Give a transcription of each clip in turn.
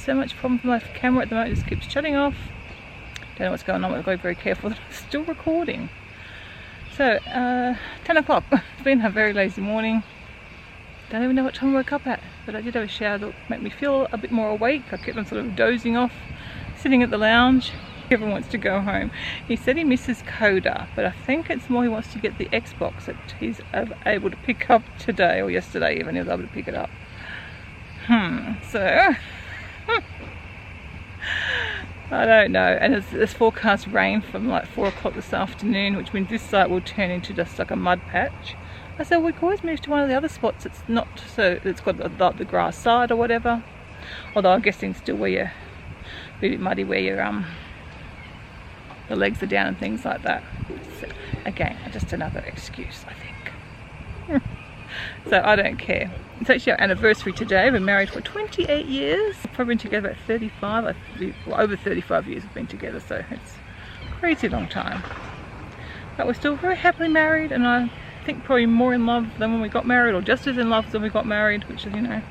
so much problem with my camera at the moment, it just keeps shutting off. Don't know what's going on, I've got to be very careful that I'm still recording. So, 10 o'clock, it's been a very lazy morning. Don't even know what time I woke up at, but I did have a shower that made me feel a bit more awake. I kept on sort of dozing off, sitting at the lounge. Everyone wants to go home. He said he misses Coda, but I think it's more he wants to get the Xbox that he's able to pick up today, or yesterday even, he was able to pick it up. So, I don't know. And there's forecast rain from like 4 o'clock this afternoon, which means this site will turn into just like a mud patch. I said we could always move to one of the other spots. It's not so, it's got the grass side or whatever. Although I'm guessing still where you're a bit muddy, where your the legs are down and things like that. So, again, just another excuse, I think. So I don't care. It's actually our anniversary today. We've been married for 28 years. We've probably been together about 35, well, over 35 years we've been together, so it's a crazy long time. But we're still very happily married, and I think probably more in love than when we got married, or just as in love as when we got married, which is, you know,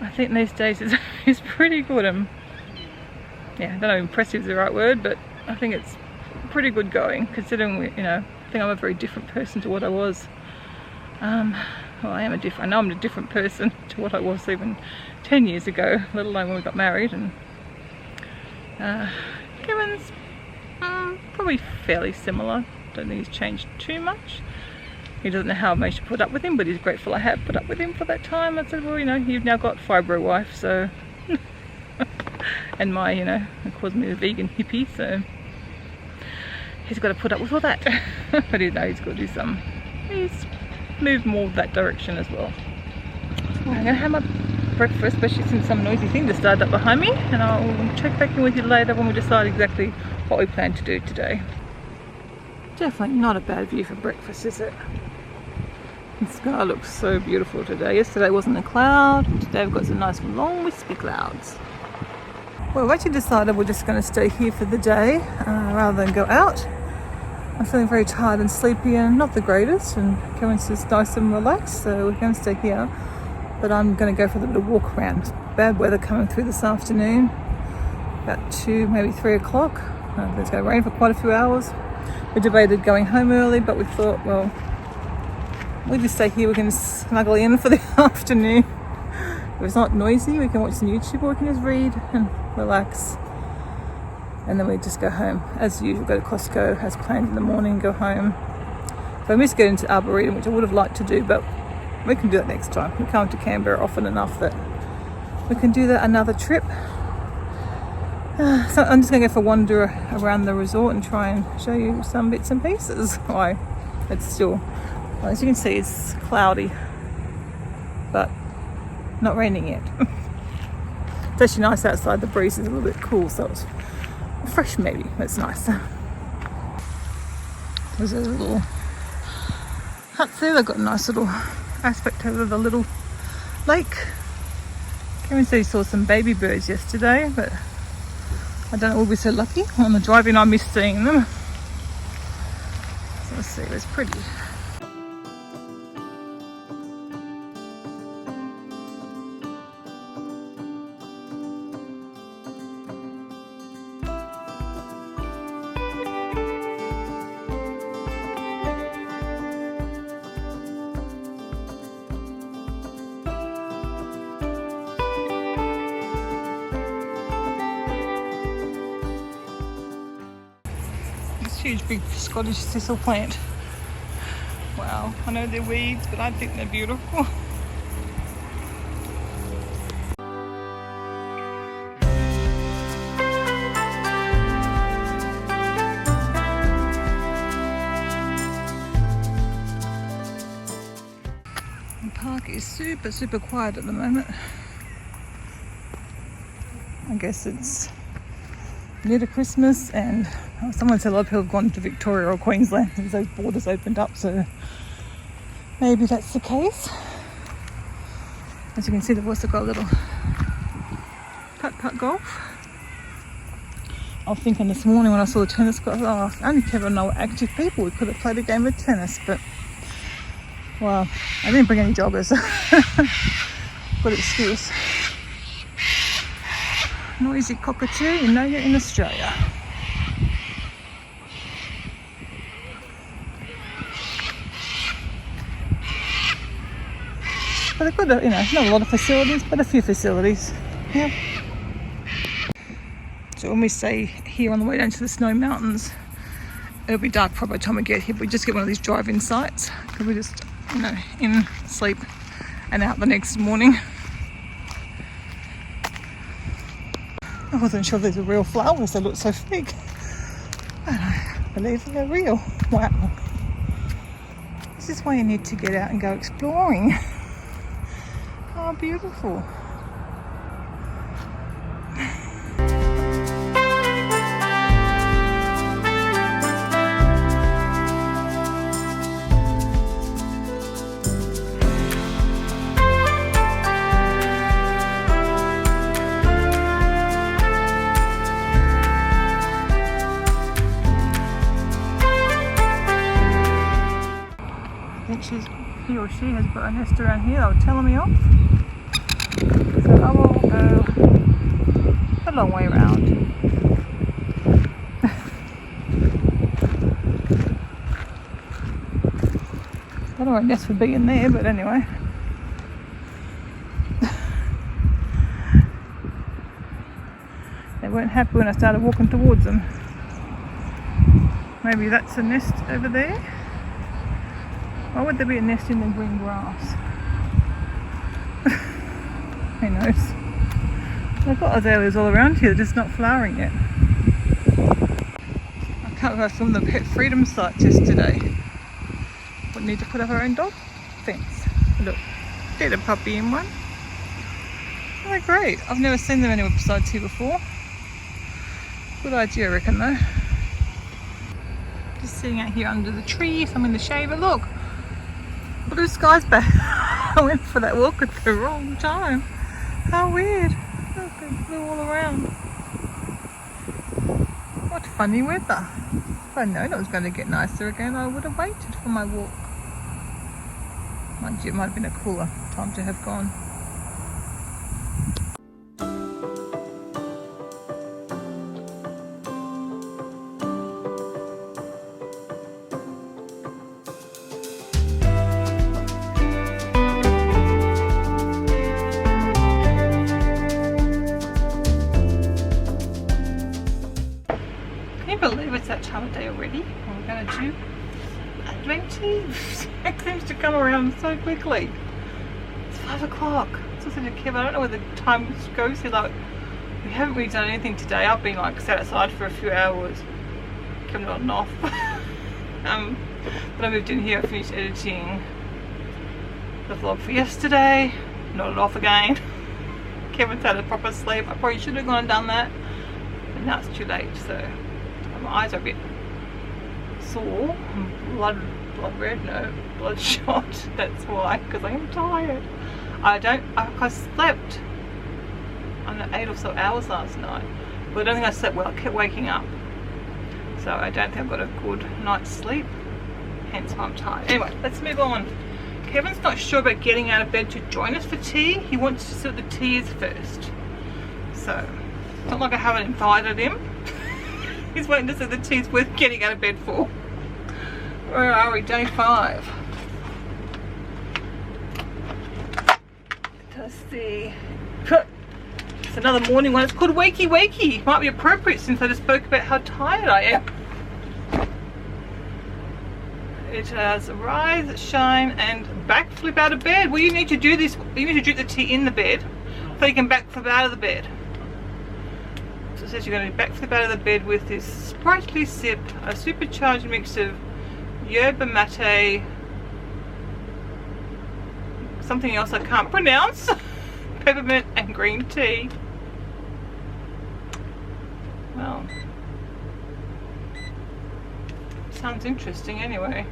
I think these days is pretty good. Yeah, I don't know if impressive is the right word, but I think it's pretty good going, considering we, you know, I think I'm a very different person to what I was. Well, I know I'm a different person to what I was even 10 years ago, let alone when we got married. And Kevin's probably fairly similar. Don't think he's changed too much. He doesn't know how I managed to put up with him, but he's grateful I have put up with him for that time. I said, well, you know, you've now got fibro wife, so and my, you know, it calls me the vegan hippie, so he's got to put up with all that. But you know, he's good. He's moved more that direction as well. I'm going to have my breakfast, especially since some noisy thing just started up behind me, and I'll check back in with you later when we decide exactly what we plan to do today. Definitely not a bad view for breakfast, is it? The sky looks so beautiful today. Yesterday wasn't a cloud, today we've got some nice long wispy clouds. Well, we've actually decided we're just going to stay here for the day rather than go out. I'm feeling very tired and sleepy and not the greatest, and Kevin's just nice and relaxed, so we're going to stay here. But I'm going to go for a little bit of walk around. Bad weather coming through this afternoon, about 2, maybe 3 o'clock. It's going to rain for quite a few hours. We debated going home early, but we thought, well, we'll just stay here. We can snuggle in for the afternoon. If it's not noisy, we can watch some YouTube, or we can just read and relax. And then we just go home. As usual, go to Costco as planned in the morning, go home. So I missed getting to Arboretum, which I would have liked to do, but we can do that next time. We come to Canberra often enough that we can do that another trip. So I'm just going to go for a wander around the resort and try and show you some bits and pieces. Why, it's still, well, as you can see, it's cloudy, but not raining yet. It's actually nice outside. The breeze is a little bit cool, so it's fresh maybe. That's nice. There's a little hut there. They've got a nice little aspect over the little lake. Kevin said he saw some baby birds yesterday, but I don't know, we'll be so lucky. On the drive-in I missed seeing them. So let's see, it was pretty. Huge big Scottish thistle plant. Wow, I know they're weeds, but I think they're beautiful. The park is super quiet at the moment. I guess it's near to Christmas, and someone said a lot of people have gone to Victoria or Queensland since those borders opened up, so maybe that's the case. As you can see, they've also got a little putt golf. I was thinking this morning when I saw the tennis court, oh, only Kevin and I were active people, we could have played a game of tennis, but well, I didn't bring any joggers. Good excuse. Noisy cockatoo, you know you're in Australia. But they've got, you know, not a lot of facilities, but a few facilities. Yeah. So when we stay here on the way down to the Snow Mountains, it'll be dark probably by the time we get here. But we just get one of these drive-in sites because we just, you know, in, sleep, and out the next morning. I wasn't sure these were real flowers. They look so fake. But I believe they're real. Wow. This is why you need to get out and go exploring. Oh, beautiful. He or she has got a nest around here. They'll tell me off. So I will go a long way around. I don't know what nest would be in there, but anyway. They weren't happy when I started walking towards them. Maybe that's a nest over there. Why would there be a nest in the green grass? Who knows? They've got azaleas all around here, they're just not flowering yet. I can't go from the Pet Freedom site yesterday. Wouldn't need to put up our own dog fence. Look, get a puppy in one. Oh, they're great. I've never seen them anywhere besides here before. Good idea, I reckon, though. Just sitting out here under the tree, I'm in the shade, but look. Blue skies back. I went for that walk at the wrong time. How weird. Look, they flew all around. What funny weather. If I'd known it was going to get nicer again, I would have waited for my walk. Mind you, it might have been a cooler time to have gone. Believe it's that time of day already and we're going to do adventures. It seems to come around so quickly. It's 5 o'clock. So I said to Kev, I don't know where the time goes here. Like, we haven't really done anything today. I've been like sat outside for a few hours. Kevin nodding off. But I moved in here, I finished editing the vlog for yesterday. Nodded off again. Kevin's had a proper sleep. I probably should have gone and done that, but now it's too late, so my eyes are a bit sore, bloodshot. That's why, because I am tired. I slept on 8 or so hours last night, but I don't think I slept well. I kept waking up, so I don't think I've got a good night's sleep, hence why I'm tired. Anyway, let's move on. Kevin's not sure about getting out of bed to join us for tea. He wants to see what the tea is first, so it's not like I haven't invited him. He's waiting to see the tea's worth getting out of bed for. Where are we? Day 5. Let's see. It's another morning one. It's called Wakey Wakey. Might be appropriate since I just spoke about how tired I am. It has rise, shine, and backflip out of bed. Well, you need to do this. You need to drink the tea in the bed so you can backflip out of the bed. So it says you're going to backflip out of the bed with this sprightly sip, a supercharged mix of yerba mate, something else I can't pronounce, peppermint and green tea. Well, sounds interesting anyway.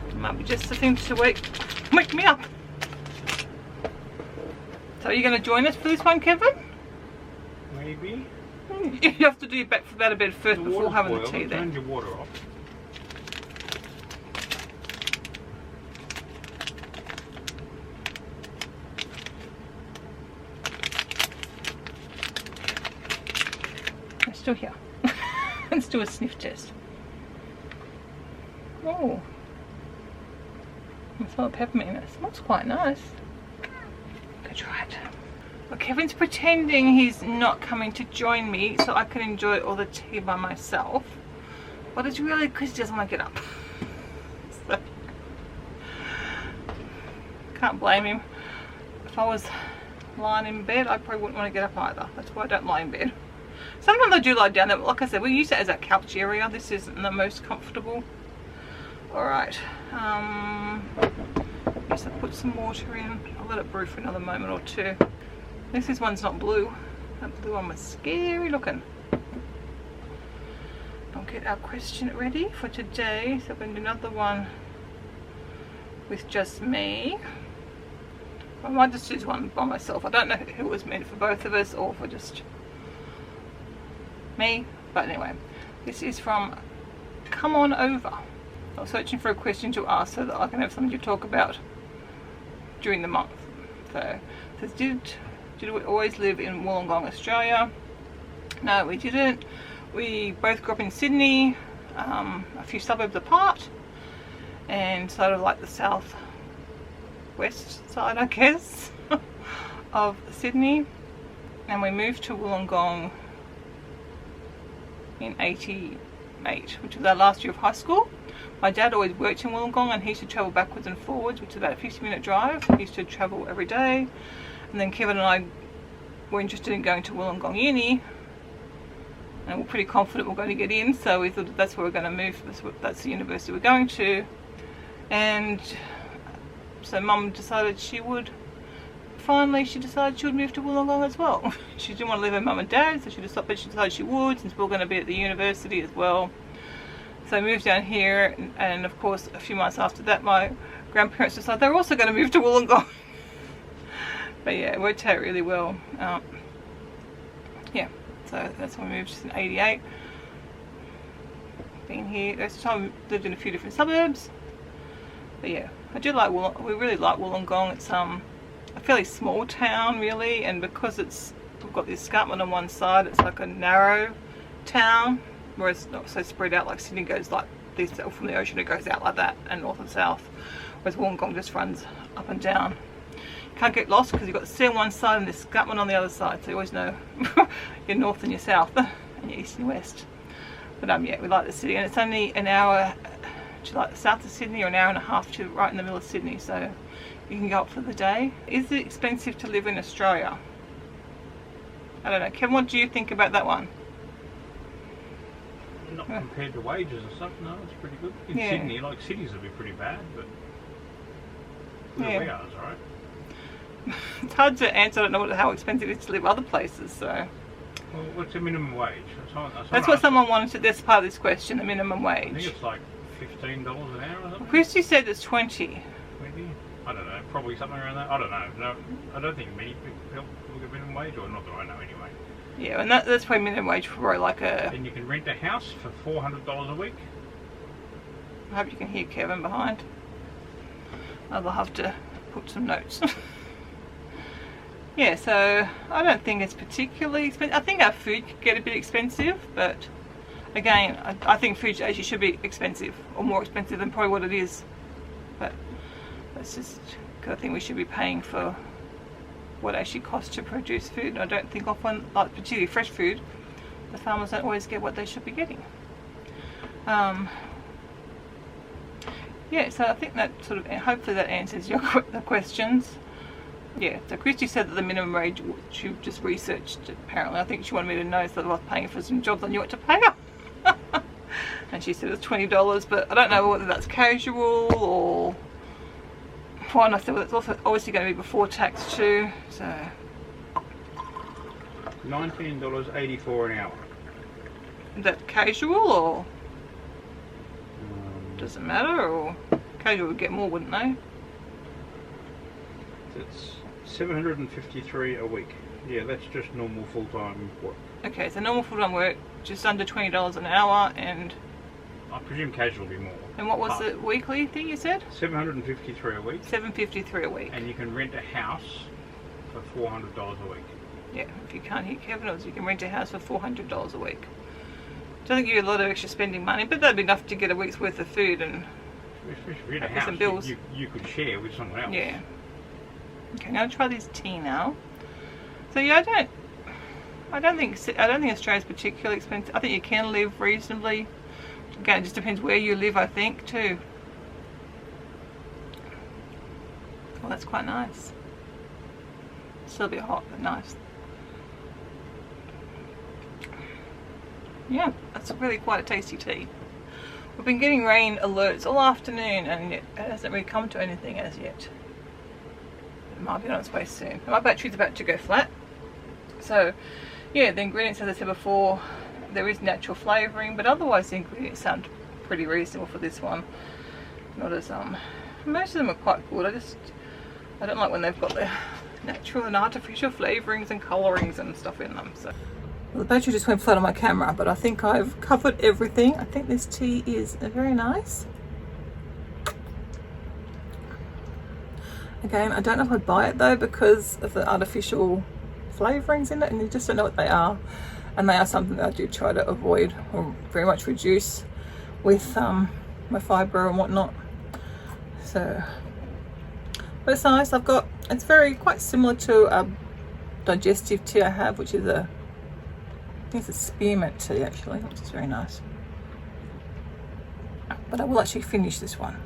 It might be just the thing to wake me up. So are you going to join us for this one, Kevin? Maybe. You have to do your backflip out of bed first before having the tea then. Turn your water off. still here. Let's do a sniff test. Oh, I smell peppermint in it. It smells quite nice. Go try it. Well, Kevin's pretending he's not coming to join me so I can enjoy all the tea by myself. But it's really because he doesn't want to get up. So, can't blame him. If I was lying in bed, I probably wouldn't want to get up either. That's why I don't lie in bed. Sometimes I do lie down there, but like I said, we use it as a couch area. This isn't the most comfortable. Alright, yes, I'll put some water in. I'll let it brew for another moment or two. At least this one's not blue. That blue one was scary looking. I'll get our question ready for today. So I'm going to do another one with just me. I might just choose one by myself. I don't know who it was meant for, both of us or for just me. But anyway, this is from Come On Over. I was searching for a question to ask so that I can have something to talk about during the month. So it says, did we always live in Wollongong, Australia? No, we didn't. We both grew up in Sydney, a few suburbs apart, and sort of like the south west side, I guess, of Sydney. And we moved to Wollongong in '88, which was our last year of high school. My dad always worked in Wollongong and he used to travel backwards and forwards, which is about a 50-minute drive. He used to travel every day. And then Kevin and I were interested in going to Wollongong Uni, and we're pretty confident we're going to get in, so we thought that's where we're going to move. That's the university we're going to. And so Mum decided she would move to Wollongong as well. She didn't want to live with Mum and Dad, so she decided she would, since we we're going to be at the university as well. So I moved down here, and of course a few months after that my grandparents decided they were also going to move to Wollongong. But yeah, it worked out really well. Yeah, so that's when we moved in '88. Been here, most of the time lived in a few different suburbs. But yeah, I do like we really like Wollongong. It's a fairly small town really, and because we've got the escarpment on one side, it's like a narrow town, whereas it's not so spread out like Sydney goes like this, from the ocean it goes out like that, and north and south, whereas Wollongong just runs up and down. You can't get lost because you've got the sea on one side and the escarpment on the other side, so you always know your north and your south and your east and west. But yeah, we like the city, and it's only an hour to like the south of Sydney, or an hour and a half to right in the middle of Sydney, so you can go up for the day. Is it expensive to live in Australia? I don't know. Kevin, what do you think about that one? Not compared to wages and stuff, no, it's pretty good. In Sydney, like cities would be pretty bad, but where we are is alright. It's hard to answer. I don't know how expensive it is to live other places, so. Well, what's the minimum wage? That's what someone wanted to, that's part of this question, the minimum wage. I think it's like $15 an hour or something. Christy said it's 20. 20? I don't know, probably something around that. I don't know. No, I don't think many people get minimum wage, or not that I know anyway. Yeah, and that's probably minimum wage for like a... And you can rent a house for $400 a week. I hope you can hear Kevin behind. I'll have to put some notes. Yeah, so I don't think it's particularly expensive. I think our food could get a bit expensive, but again, I think food actually should be expensive, or more expensive than probably what it is. But that's just, I think we should be paying for what it actually costs to produce food. I don't think often, like particularly fresh food, the farmers don't always get what they should be getting. Yeah, so I think that sort of, hopefully that answers the questions. Yeah, so Christy said that the minimum wage, she just researched it, apparently. I think she wanted me to know, so that I was paying for some jobs I knew what to pay her. And she said it was $20, but I don't know whether that's casual or... Well, and I said, well, it's also obviously going to be before tax too, so... $19.84 an hour. Is that casual, or... Does it matter, or... Casual would get more, wouldn't they? It's $753 a week. Yeah, that's just normal full-time work. Okay, so normal full-time work, just under $20 an hour, and... I presume casual will be more. And what was the weekly thing you said? $753 a week. $753 a week. And you can rent a house for $400 a week. yeah, if you can't hit Kevin's, you can rent a house for $400 a week. Doesn't give you a lot of extra spending money, but that'd be enough to get a week's worth of food and some bills. You could share with someone else. Yeah. Okay, now try this tea now. So yeah, I don't think Australia's particularly expensive. I think you can live reasonably. Again, it just depends where you live, I think, too. Well, that's quite nice. Still a bit hot, but nice. Yeah, that's really quite a tasty tea. We've been getting rain alerts all afternoon, and it hasn't really come to anything as yet. It might be on its way soon. My battery's about to go flat. So, yeah, the ingredients, as I said before, there is natural flavouring, but otherwise the ingredients sound pretty reasonable for this one. Not as most of them are quite good. I don't like when they've got the natural and artificial flavourings and colourings and stuff in them. So well, the battery just went flat on my camera, but I think I've covered everything. I think this tea is very nice. Again, I don't know if I'd buy it though because of the artificial flavourings in it, and you just don't know what they are. And they are something that I do try to avoid or very much reduce with my fibro and whatnot. So, but it's nice. It's quite similar to a digestive tea I have, which is I think it's a spearmint tea actually, which is very nice. But I will actually finish this one.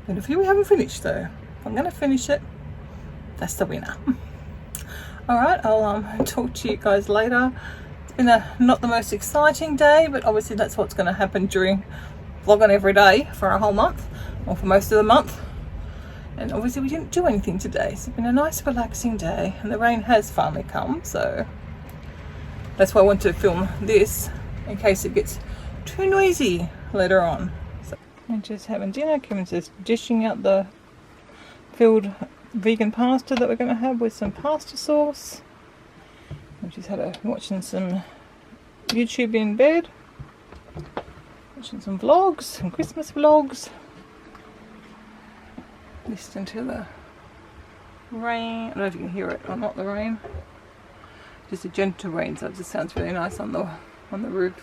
And if you haven't finished though, I'm going to finish it. That's the winner. Alright, I'll talk to you guys later. It's been not the most exciting day, but obviously that's what's going to happen during vlogging every day for a whole month, or for most of the month. And obviously we didn't do anything today, so it's been a nice relaxing day, and the rain has finally come, so that's why I want to film this in case it gets too noisy later on. So I'm just having dinner. Kevin's just dishing out the filled vegan pasta that we're going to have with some pasta sauce. I'm just watching some YouTube in bed, watching some vlogs, some Christmas vlogs, listening to the rain. I don't know if you can hear it or not, the rain. Just a gentle rain, so it just sounds really nice on the roof.